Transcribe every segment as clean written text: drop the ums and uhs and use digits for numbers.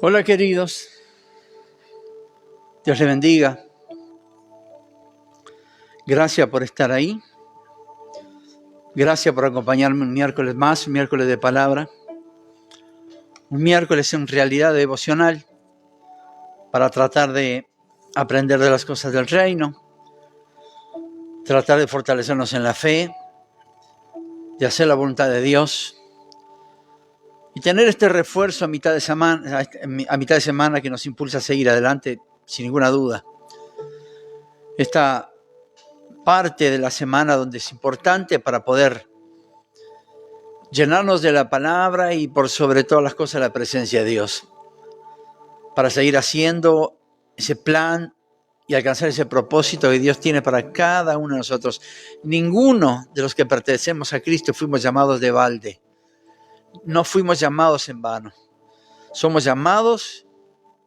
Hola queridos, Dios les bendiga. Gracias por estar ahí. Gracias por acompañarme un miércoles más, un miércoles de palabra. Un miércoles en realidad devocional para tratar de aprender de las cosas del reino, tratar de fortalecernos en la fe, de hacer la voluntad de Dios y tener este refuerzo a mitad de semana que nos impulsa a seguir adelante sin ninguna duda. Esta parte de la semana donde es importante para poder llenarnos de la palabra y por sobre todas las cosas la presencia de Dios, para seguir haciendo ese plan y alcanzar ese propósito que Dios tiene para cada uno de nosotros. Ninguno de los que pertenecemos a Cristo fuimos llamados de balde. No fuimos llamados en vano. Somos llamados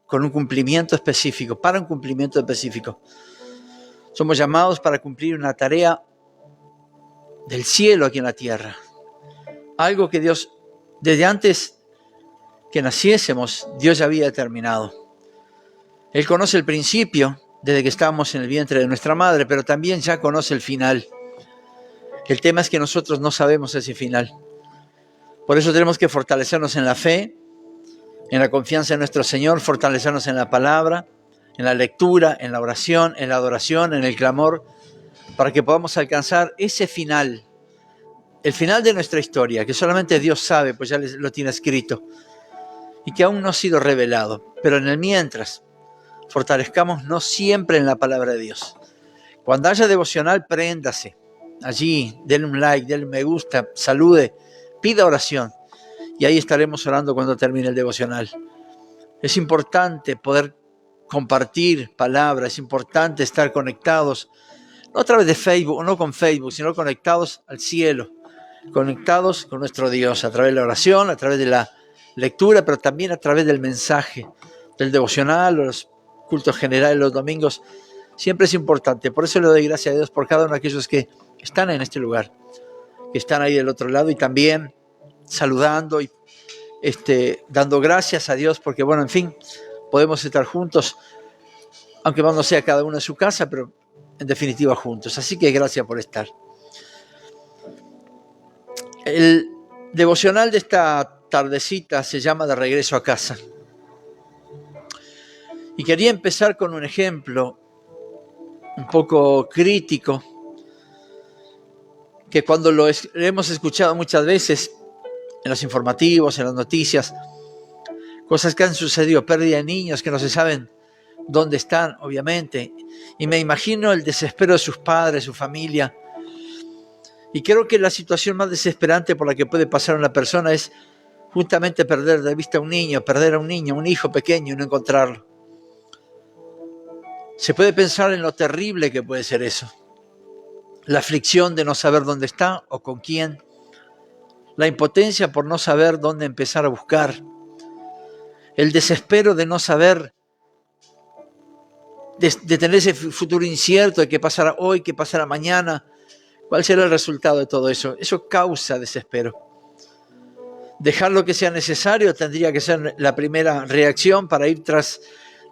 con un cumplimiento específico, para un cumplimiento específico. Somos llamados para cumplir una tarea del cielo aquí en la tierra. Algo que Dios, desde antes que naciésemos, Dios ya había determinado. Él conoce el principio desde que estábamos en el vientre de nuestra madre, pero también ya conoce el final. El tema es que nosotros no sabemos ese final. Por eso tenemos que fortalecernos en la fe, en la confianza en nuestro Señor, fortalecernos en la palabra, en la lectura, en la oración, en la adoración, en el clamor, para que podamos alcanzar ese final, el final de nuestra historia, que solamente Dios sabe, pues ya lo tiene escrito, y que aún no ha sido revelado. Pero en el mientras, fortalezcámonos siempre en la palabra de Dios. Cuando haya devocional, préndase. Allí, denle un like, denle un me gusta, salude, pida oración. Y ahí estaremos orando cuando termine el devocional. Es importante poder compartir palabras, es importante estar conectados, no a través de Facebook, o no con Facebook, sino conectados al cielo, conectados con nuestro Dios, a través de la oración, a través de la lectura, pero también a través del mensaje, del devocional, los cultos generales los domingos. Siempre es importante. Por eso le doy gracias a Dios por cada uno de aquellos que están en este lugar, que están ahí del otro lado, y también saludando y dando gracias a Dios, porque bueno, en fin, podemos estar juntos, aunque no sea cada uno en su casa, pero en definitiva juntos. Así que gracias por estar. El devocional de esta tardecita se llama De regreso a casa. Y quería empezar con un ejemplo un poco crítico, que cuando lo hemos escuchado muchas veces en los informativos, en las noticias, cosas que han sucedido, pérdida de niños que no se saben dónde están, obviamente, y me imagino el desespero de sus padres, su familia, y creo que la situación más desesperante por la que puede pasar una persona es justamente perder de vista a un niño, perder a un niño, un hijo pequeño y no encontrarlo. Se puede pensar en lo terrible que puede ser eso, la aflicción de no saber dónde está o con quién, la impotencia por no saber dónde empezar a buscar, el desespero de no saber, de tener ese futuro incierto, de qué pasará hoy, qué pasará mañana, cuál será el resultado de todo eso. Eso causa desespero. Dejar lo que sea necesario tendría que ser la primera reacción para ir tras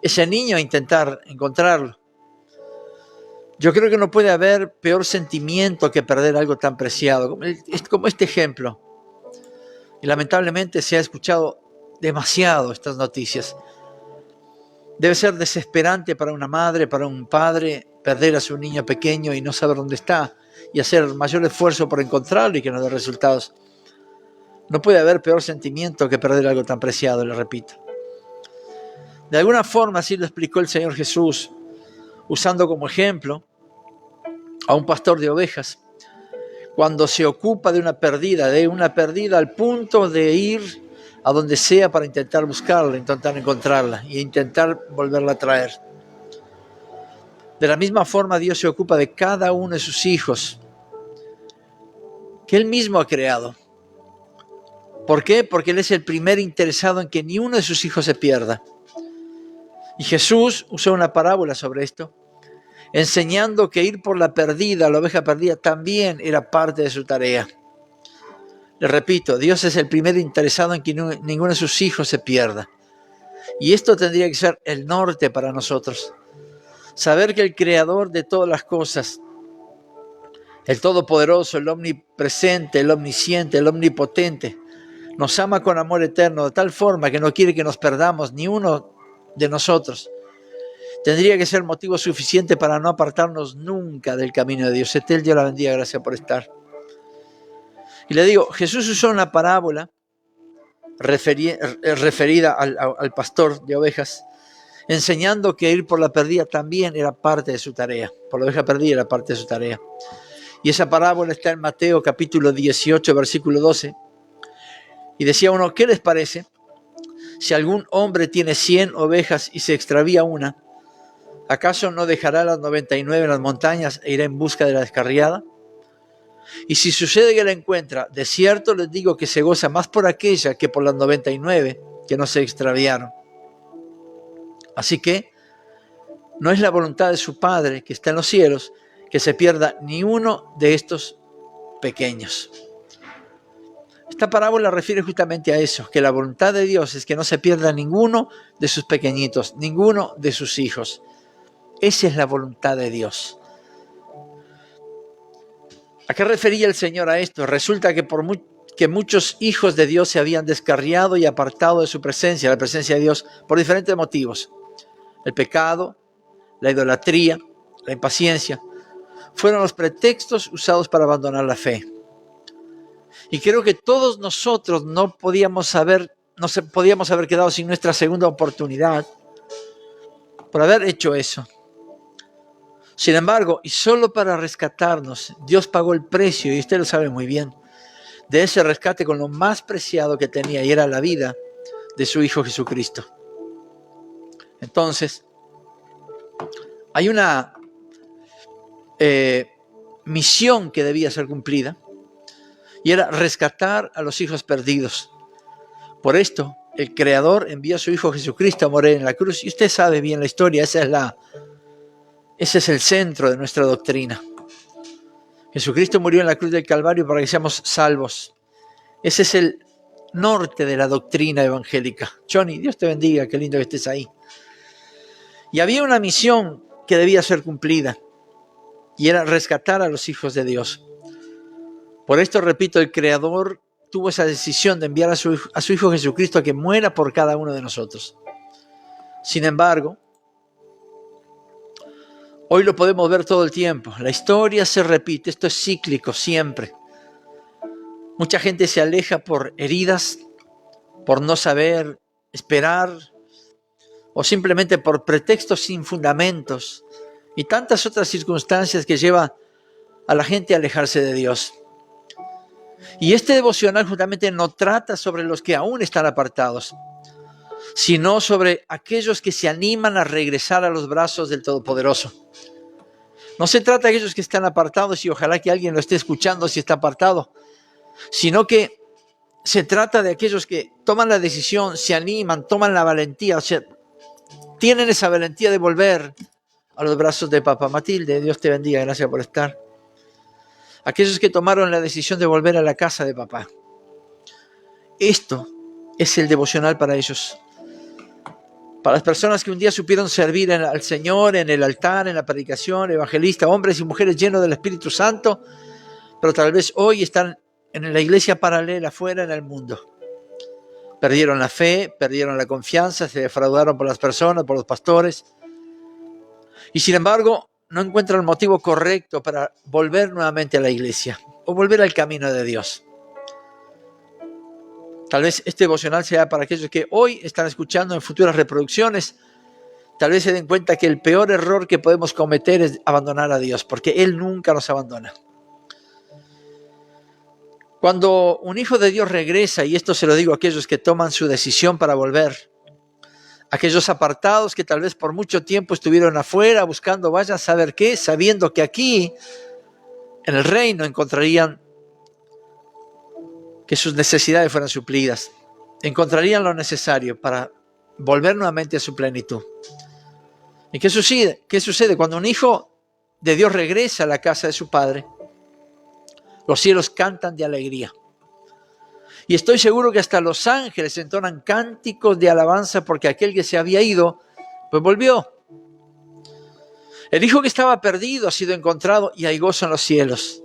ese niño a intentar encontrarlo. Yo creo que no puede haber peor sentimiento que perder algo tan preciado, como este ejemplo. Y lamentablemente se ha escuchado demasiado estas noticias. Debe ser desesperante para una madre, para un padre, perder a su niño pequeño y no saber dónde está, y hacer mayor esfuerzo por encontrarlo y que no dé resultados. No puede haber peor sentimiento que perder algo tan preciado, le repito. De alguna forma así lo explicó el Señor Jesús, usando como ejemplo a un pastor de ovejas, cuando se ocupa de una perdida al punto de ir a donde sea para intentar buscarla, intentar encontrarla y intentar volverla a traer. De la misma forma, Dios se ocupa de cada uno de sus hijos, que Él mismo ha creado. ¿Por qué? Porque Él es el primer interesado en que ni uno de sus hijos se pierda. Y Jesús usó una parábola sobre esto, enseñando que ir por la oveja perdida, también era parte de su tarea. Le repito, Dios es el primer interesado en que ninguno de sus hijos se pierda. Y esto tendría que ser el norte para nosotros. Saber que el creador de todas las cosas, el todopoderoso, el omnipresente, el omnisciente, el omnipotente, nos ama con amor eterno de tal forma que no quiere que nos perdamos ni uno de nosotros. Tendría que ser motivo suficiente para no apartarnos nunca del camino de Dios. Etel, Dios la bendiga, gracias por estar. Y le digo, Jesús usó una parábola referida al pastor de ovejas, enseñando que ir por la perdida también era parte de su tarea. Por la oveja perdida era parte de su tarea. Y esa parábola está en Mateo capítulo 18, versículo 12. Y decía uno, ¿qué les parece? Si algún hombre tiene 100 ovejas y se extravía una, ¿acaso no dejará las 99 en las montañas e irá en busca de la descarriada? Y si sucede que la encuentra, de cierto les digo que se goza más por aquella que por las 99 que no se extraviaron. Así que no es la voluntad de su Padre que está en los cielos que se pierda ni uno de estos pequeños. Esta parábola refiere justamente a eso, que la voluntad de Dios es que no se pierda ninguno de sus pequeñitos, ninguno de sus hijos. Esa es la voluntad de Dios. ¿A qué refería el Señor a esto? Resulta que que muchos hijos de Dios se habían descarriado y apartado de su presencia, la presencia de Dios, por diferentes motivos. El pecado, la idolatría, la impaciencia, fueron los pretextos usados para abandonar la fe. Y creo que todos nosotros no podíamos haber quedado sin nuestra segunda oportunidad por haber hecho eso. Sin embargo, y solo para rescatarnos, Dios pagó el precio, y usted lo sabe muy bien, de ese rescate con lo más preciado que tenía, y era la vida de su Hijo Jesucristo. Entonces, hay una misión que debía ser cumplida, y era rescatar a los hijos perdidos. Por esto, el Creador envió a su Hijo Jesucristo a morir en la cruz, y usted sabe bien la historia, ese es el centro de nuestra doctrina. Jesucristo murió en la cruz del Calvario para que seamos salvos. Ese es el norte de la doctrina evangélica. Johnny, Dios te bendiga, qué lindo que estés ahí. Y había una misión que debía ser cumplida, y era rescatar a los hijos de Dios. Por esto, repito, el Creador tuvo esa decisión de enviar a su Hijo Jesucristo a que muera por cada uno de nosotros. Sin embargo, hoy lo podemos ver todo el tiempo. La historia se repite, esto es cíclico siempre. Mucha gente se aleja por heridas, por no saber esperar, o simplemente por pretextos sin fundamentos y tantas otras circunstancias que llevan a la gente a alejarse de Dios. Y este devocional justamente no trata sobre los que aún están apartados, sino sobre aquellos que se animan a regresar a los brazos del Todopoderoso. No se trata de aquellos que están apartados, y ojalá que alguien lo esté escuchando si está apartado, sino que se trata de aquellos que toman la decisión, se animan, toman la valentía, o sea, tienen esa valentía de volver a los brazos de papá. Matilde, Dios te bendiga, gracias por estar. Aquellos que tomaron la decisión de volver a la casa de papá. Esto es el devocional para ellos. Para las personas que un día supieron servir al Señor en el altar, en la predicación, evangelista, hombres y mujeres llenos del Espíritu Santo, pero tal vez hoy están en la iglesia paralela, afuera en el mundo. Perdieron la fe, perdieron la confianza, se defraudaron por las personas, por los pastores. Y sin embargo, no encuentran el motivo correcto para volver nuevamente a la iglesia o volver al camino de Dios. Tal vez este devocional sea para aquellos que hoy están escuchando en futuras reproducciones. Tal vez se den cuenta que el peor error que podemos cometer es abandonar a Dios, porque Él nunca nos abandona. Cuando un hijo de Dios regresa, y esto se lo digo a aquellos que toman su decisión para volver, aquellos apartados que tal vez por mucho tiempo estuvieron afuera buscando, vayan a saber qué, sabiendo que aquí, en el reino, encontrarían que sus necesidades fueran suplidas, encontrarían lo necesario para volver nuevamente a su plenitud. ¿Y qué sucede? ¿Qué sucede? Cuando un hijo de Dios regresa a la casa de su padre, los cielos cantan de alegría. Y estoy seguro que hasta los ángeles entonan cánticos de alabanza porque aquel que se había ido, pues volvió. El hijo que estaba perdido ha sido encontrado y hay gozo en los cielos.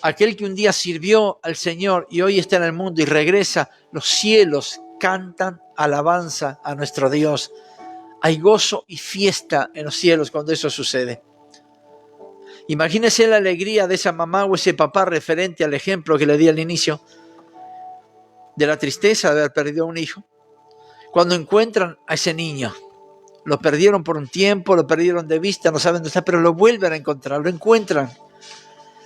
Aquel que un día sirvió al Señor y hoy está en el mundo y regresa, los cielos cantan alabanza a nuestro Dios. Hay gozo y fiesta en los cielos cuando eso sucede. Imagínese la alegría de esa mamá o ese papá referente al ejemplo que le di al inicio, de la tristeza de haber perdido a un hijo. Cuando encuentran a ese niño, lo perdieron por un tiempo, lo perdieron de vista, no saben dónde está, pero lo vuelven a encontrar, lo encuentran.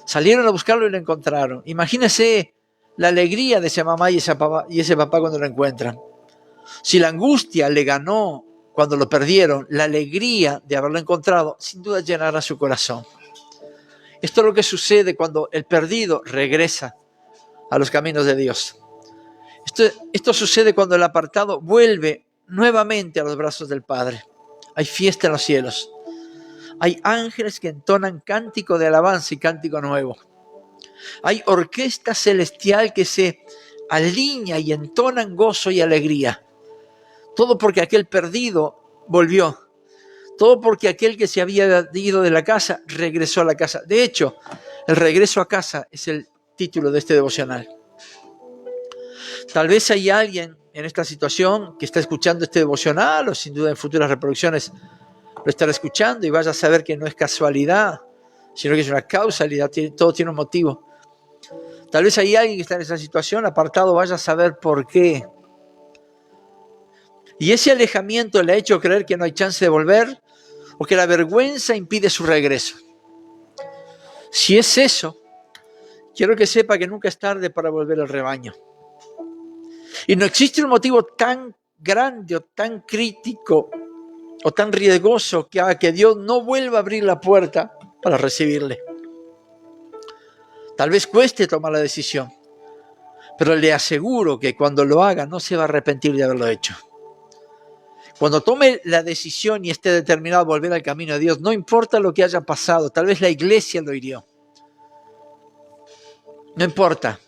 Salieron a buscarlo y lo encontraron. Imagínese la alegría de esa mamá y ese papá cuando lo encuentran. Si la angustia le ganó cuando lo perdieron, la alegría de haberlo encontrado sin duda llenará su corazón. Esto es lo que sucede cuando el perdido regresa a los caminos de Dios. Esto sucede cuando el apartado vuelve nuevamente a los brazos del Padre. Hay fiesta en los cielos. Hay ángeles que entonan cántico de alabanza y cántico nuevo. Hay orquesta celestial que se alinea y entonan gozo y alegría. Todo porque aquel perdido volvió. Todo porque aquel que se había ido de la casa regresó a la casa. De hecho, el regreso a casa es el título de este devocional. Tal vez hay alguien en esta situación que está escuchando este devocional o sin duda en futuras reproducciones lo estará escuchando y vaya a saber que no es casualidad, sino que es una causalidad, todo tiene un motivo. Tal vez hay alguien que está en esa situación apartado, vaya a saber por qué. Y ese alejamiento le ha hecho creer que no hay chance de volver o que la vergüenza impide su regreso. Si es eso, quiero que sepa que nunca es tarde para volver al rebaño. Y no existe un motivo tan grande o tan crítico o tan riesgoso que haga que Dios no vuelva a abrir la puerta para recibirle. Tal vez cueste tomar la decisión, pero le aseguro que cuando lo haga no se va a arrepentir de haberlo hecho. Cuando tome la decisión y esté determinado a volver al camino de Dios, no importa lo que haya pasado, tal vez la iglesia lo hirió. No importa.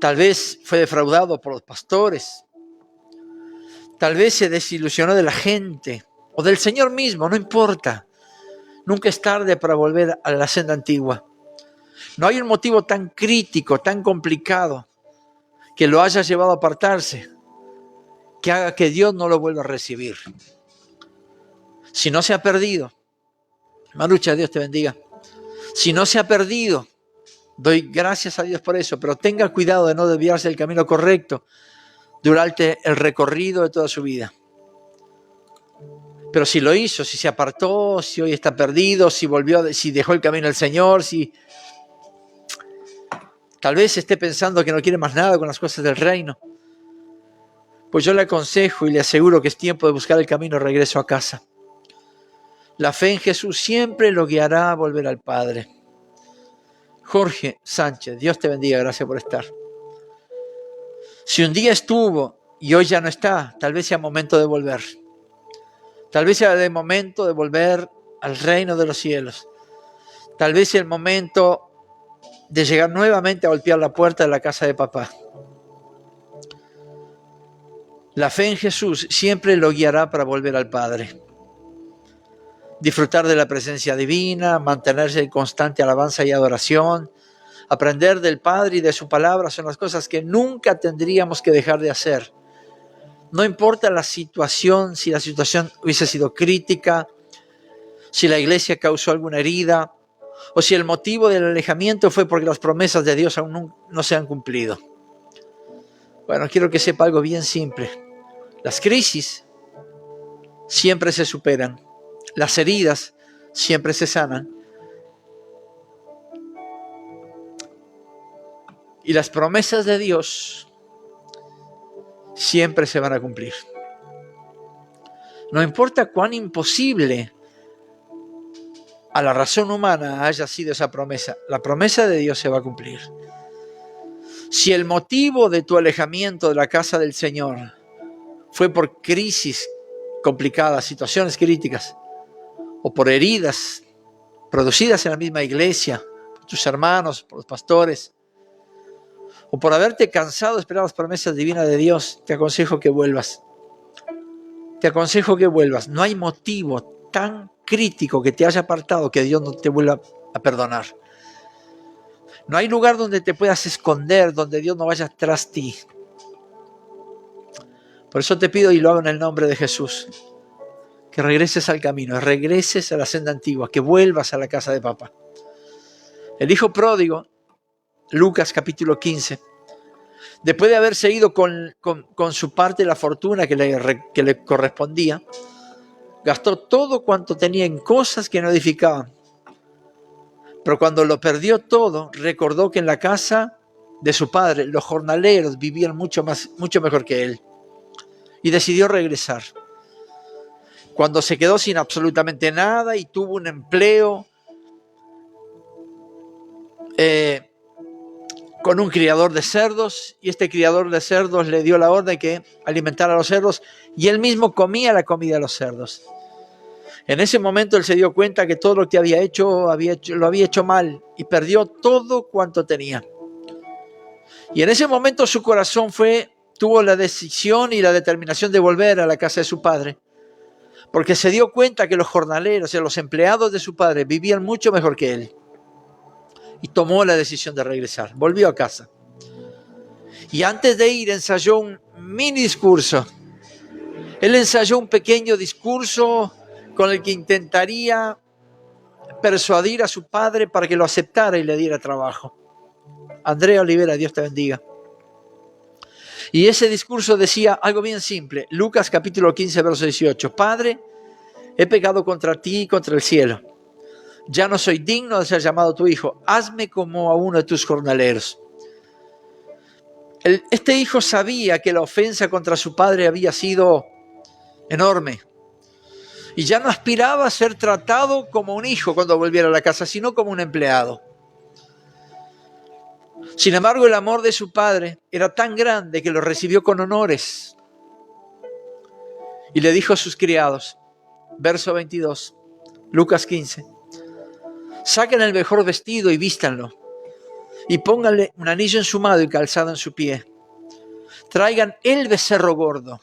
Tal vez fue defraudado por los pastores. Tal vez se desilusionó de la gente o del Señor mismo, no importa. Nunca es tarde para volver a la senda antigua. No hay un motivo tan crítico, tan complicado, que lo haya llevado a apartarse, que haga que Dios no lo vuelva a recibir. Si no se ha perdido, Marucha, Dios te bendiga. Si no se ha perdido, doy gracias a Dios por eso, pero tenga cuidado de no desviarse del camino correcto durante el recorrido de toda su vida. Pero si lo hizo, si se apartó, si hoy está perdido, si volvió, si dejó el camino del Señor, si tal vez esté pensando que no quiere más nada con las cosas del reino, pues yo le aconsejo y le aseguro que es tiempo de buscar el camino de regreso a casa. La fe en Jesús siempre lo guiará a volver al Padre. Jorge Sánchez, Dios te bendiga, gracias por estar. Si un día estuvo y hoy ya no está, tal vez sea momento de volver. Tal vez sea el momento de volver al reino de los cielos. Tal vez sea el momento de llegar nuevamente a golpear la puerta de la casa de papá. La fe en Jesús siempre lo guiará para volver al Padre. Disfrutar de la presencia divina, mantenerse en constante alabanza y adoración, aprender del Padre y de su palabra son las cosas que nunca tendríamos que dejar de hacer. No importa la situación, si la situación hubiese sido crítica, si la iglesia causó alguna herida, o si el motivo del alejamiento fue porque las promesas de Dios aún no se han cumplido. Bueno, quiero que sepa algo bien simple. Las crisis siempre se superan. Las heridas siempre se sanan. Y las promesas de Dios siempre se van a cumplir. No importa cuán imposible a la razón humana haya sido esa promesa, la promesa de Dios se va a cumplir. Si el motivo de tu alejamiento de la casa del Señor fue por crisis complicadas, situaciones críticas, o por heridas producidas en la misma iglesia, por tus hermanos, por los pastores, o por haberte cansado de esperar las promesas divinas de Dios, te aconsejo que vuelvas. Te aconsejo que vuelvas. No hay motivo tan crítico que te haya apartado que Dios no te vuelva a perdonar. No hay lugar donde te puedas esconder, donde Dios no vaya tras ti. Por eso te pido, y lo hago en el nombre de Jesús, que regreses al camino, regreses a la senda antigua, que vuelvas a la casa de papá. El hijo pródigo, Lucas capítulo 15, después de haberse ido con su parte de la fortuna que le correspondía, gastó todo cuanto tenía en cosas que no edificaban. Pero cuando lo perdió todo, recordó que en la casa de su padre los jornaleros vivían mucho mejor que él. Y decidió regresar. Cuando se quedó sin absolutamente nada y tuvo un empleo con un criador de cerdos, y este criador de cerdos le dio la orden que alimentara a los cerdos, y él mismo comía la comida de los cerdos. En ese momento él se dio cuenta que todo lo que había hecho lo había hecho mal, y perdió todo cuanto tenía. Y en ese momento su corazón tuvo la decisión y la determinación de volver a la casa de su padre, porque se dio cuenta que los jornaleros, o sea, los empleados de su padre, vivían mucho mejor que él. Y tomó la decisión de regresar. Volvió a casa. Y antes de ir ensayó un mini discurso. Él ensayó un pequeño discurso con el que intentaría persuadir a su padre para que lo aceptara y le diera trabajo. Andrea Olivera, Dios te bendiga. Y ese discurso decía algo bien simple. Lucas capítulo 15, verso 18. Padre, he pecado contra ti y contra el cielo. Ya no soy digno de ser llamado tu hijo. Hazme como a uno de tus jornaleros. Este hijo sabía que la ofensa contra su padre había sido enorme. Y ya no aspiraba a ser tratado como un hijo cuando volviera a la casa, sino como un empleado. Sin embargo, el amor de su padre era tan grande que lo recibió con honores. Y le dijo a sus criados, verso 22, Lucas 15, saquen el mejor vestido y vístanlo, y pónganle un anillo en su mano y calzado en su pie. Traigan el becerro gordo.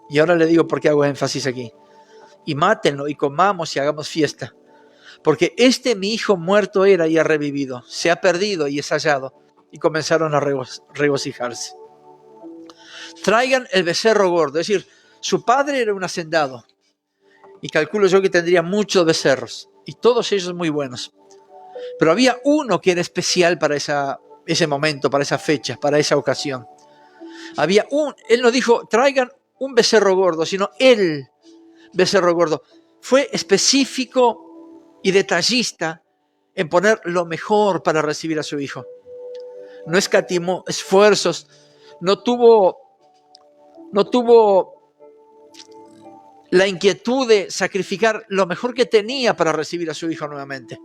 Y ahora le digo por qué hago énfasis aquí. Y mátenlo y comamos y hagamos fiesta. Porque mi hijo muerto era y ha revivido. Se ha perdido y es hallado. Y comenzaron a regocijarse. Traigan el becerro gordo. Es decir, su padre era un hacendado. Y calculo yo que tendría muchos becerros. Y todos ellos muy buenos. Pero había uno que era especial para ese momento, para esa fecha, para esa ocasión. Él no dijo, traigan un becerro gordo, sino el becerro gordo. Fue específico y detallista en poner lo mejor para recibir a su hijo. No escatimó esfuerzos, no tuvo la inquietud de sacrificar lo mejor que tenía para recibir a su hijo nuevamente.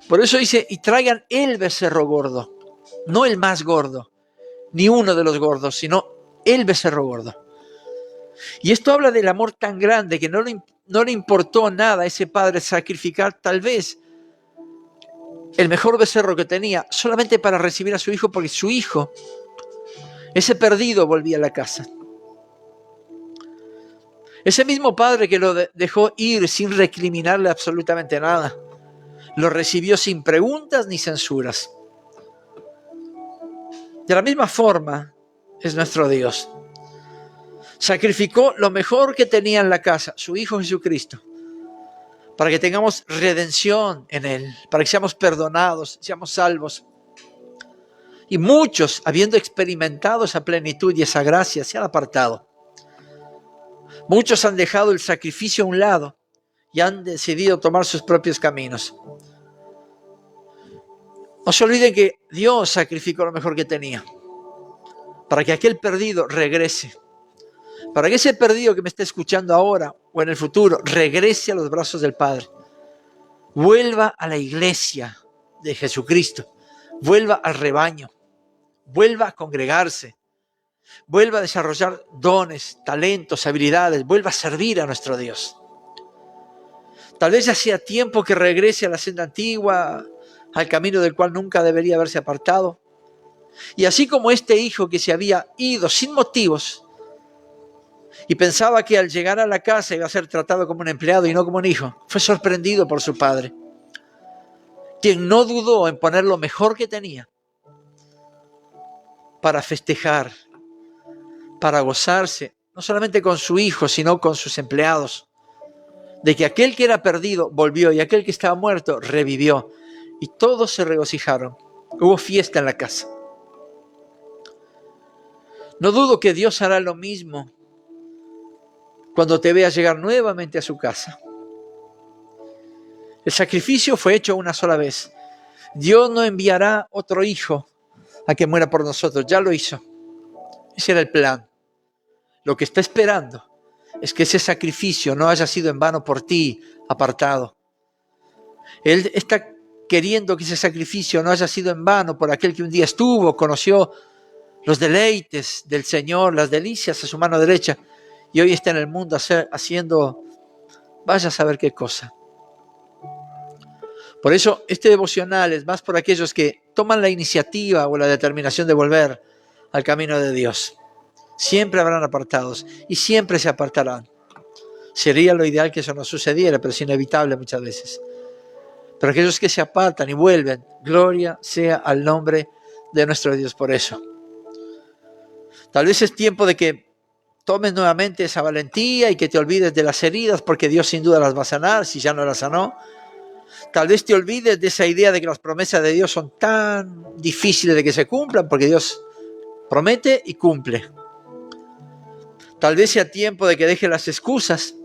Por eso dice, y traigan el becerro gordo, no el más gordo, ni uno de los gordos, sino el becerro gordo. Y esto habla del amor tan grande que no le importó nada a ese padre sacrificar tal vez el mejor becerro que tenía solamente para recibir a su hijo, porque su hijo, ese perdido, volvía a la casa. Ese mismo padre que lo dejó ir sin recriminarle absolutamente nada, lo recibió sin preguntas ni censuras. De la misma forma es nuestro Dios. Sacrificó lo mejor que tenía en la casa, su Hijo Jesucristo, para que tengamos redención en Él, para que seamos perdonados, seamos salvos. Y muchos, habiendo experimentado esa plenitud y esa gracia, se han apartado. Muchos han dejado el sacrificio a un lado y han decidido tomar sus propios caminos. No se olviden que Dios sacrificó lo mejor que tenía, para que aquel perdido regrese. Para que ese perdido que me esté escuchando ahora o en el futuro regrese a los brazos del Padre. Vuelva a la iglesia de Jesucristo. Vuelva al rebaño. Vuelva a congregarse. Vuelva a desarrollar dones, talentos, habilidades. Vuelva a servir a nuestro Dios. Tal vez ya sea tiempo que regrese a la senda antigua, al camino del cual nunca debería haberse apartado. Y así como este hijo que se había ido sin motivos y pensaba que al llegar a la casa iba a ser tratado como un empleado y no como un hijo, fue sorprendido por su padre, quien no dudó en poner lo mejor que tenía para festejar, para gozarse, no solamente con su hijo, sino con sus empleados, de que aquel que era perdido volvió y aquel que estaba muerto revivió. Y todos se regocijaron. Hubo fiesta en la casa. No dudo que Dios hará lo mismo cuando te vea llegar nuevamente a su casa. El sacrificio fue hecho una sola vez. Dios no enviará otro hijo a que muera por nosotros. Ya lo hizo. Ese era el plan. Lo que está esperando es que ese sacrificio no haya sido en vano por ti, apartado. Él está queriendo que ese sacrificio no haya sido en vano por aquel que un día estuvo, conoció los deleites del Señor, las delicias a su mano derecha, y hoy está en el mundo haciendo, vaya a saber qué cosa. Por eso este devocional es más por aquellos que toman la iniciativa o la determinación de volver al camino de Dios. Siempre habrán apartados y siempre se apartarán. Sería lo ideal que eso no sucediera, pero es inevitable muchas veces. Pero aquellos que se apartan y vuelven, gloria sea al nombre de nuestro Dios por eso. Tal vez es tiempo de que tomes nuevamente esa valentía y que te olvides de las heridas, porque Dios sin duda las va a sanar si ya no las sanó. Tal vez te olvides de esa idea de que las promesas de Dios son tan difíciles de que se cumplan, porque Dios promete y cumple. Tal vez sea tiempo de que dejes las excusas,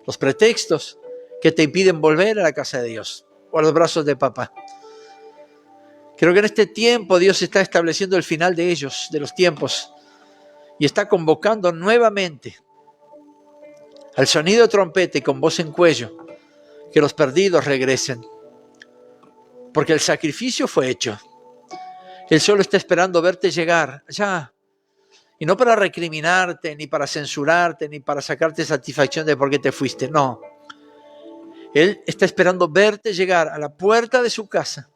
los pretextos que te impiden volver a la casa de Dios o a los brazos de papá. Creo que en este tiempo Dios está estableciendo el final de ellos, de los tiempos, y está convocando nuevamente al sonido de trompeta y con voz en cuello que los perdidos regresen, porque el sacrificio fue hecho. Él solo está esperando verte llegar ya, y no para recriminarte, ni para censurarte, ni para sacarte satisfacción de por qué te fuiste, no. Él está esperando verte llegar a la puerta de su casa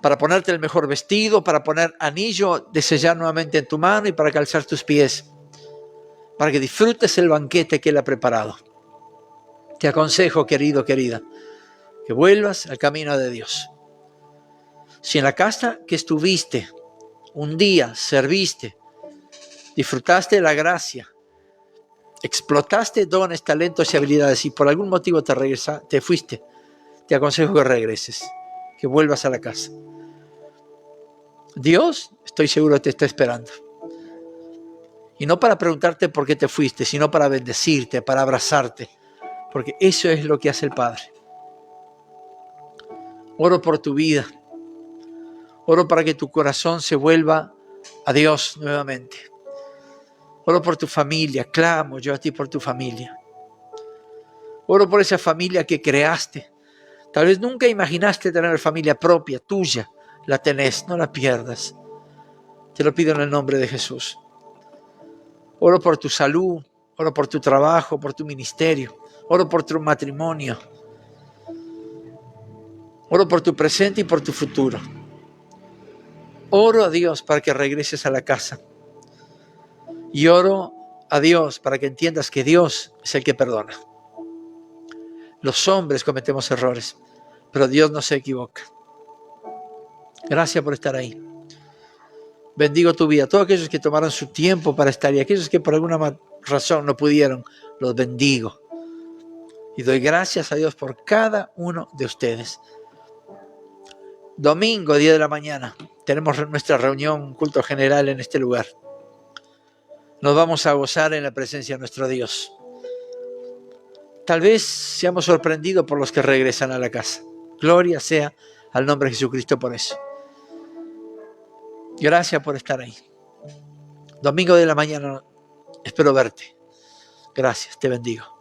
para ponerte el mejor vestido, para poner anillo de sellar nuevamente en tu mano y para calzar tus pies, para que disfrutes el banquete que Él ha preparado. Te aconsejo, querido, querida, que vuelvas al camino de Dios. Si en la casa que estuviste un día serviste, disfrutaste de la gracia, explotaste dones, talentos y habilidades y por algún motivo te fuiste, te aconsejo que regreses, que vuelvas a la casa. Dios, estoy seguro, te está esperando. Y no para preguntarte por qué te fuiste, sino para bendecirte, para abrazarte, porque eso es lo que hace el Padre. Oro por tu vida. Oro para que tu corazón se vuelva a Dios nuevamente. Oro por tu familia. Clamo yo a ti por tu familia. Oro por esa familia que creaste. Tal vez nunca imaginaste tener familia propia, tuya. La tenés, no la pierdas. Te lo pido en el nombre de Jesús. Oro por tu salud. Oro por tu trabajo, por tu ministerio. Oro por tu matrimonio. Oro por tu presente y por tu futuro. Oro a Dios para que regreses a la casa. Y oro a Dios para que entiendas que Dios es el que perdona. Los hombres cometemos errores, pero Dios no se equivoca. Gracias por estar ahí. Bendigo tu vida. Todos aquellos que tomaron su tiempo para estar y aquellos que por alguna razón no pudieron, los bendigo. Y doy gracias a Dios por cada uno de ustedes. Domingo, 10 de la mañana, tenemos nuestra reunión, culto general en este lugar. Nos vamos a gozar en la presencia de nuestro Dios. Tal vez seamos sorprendidos por los que regresan a la casa. Gloria sea al nombre de Jesucristo por eso. Gracias por estar ahí. Domingo de la mañana, espero verte. Gracias, te bendigo.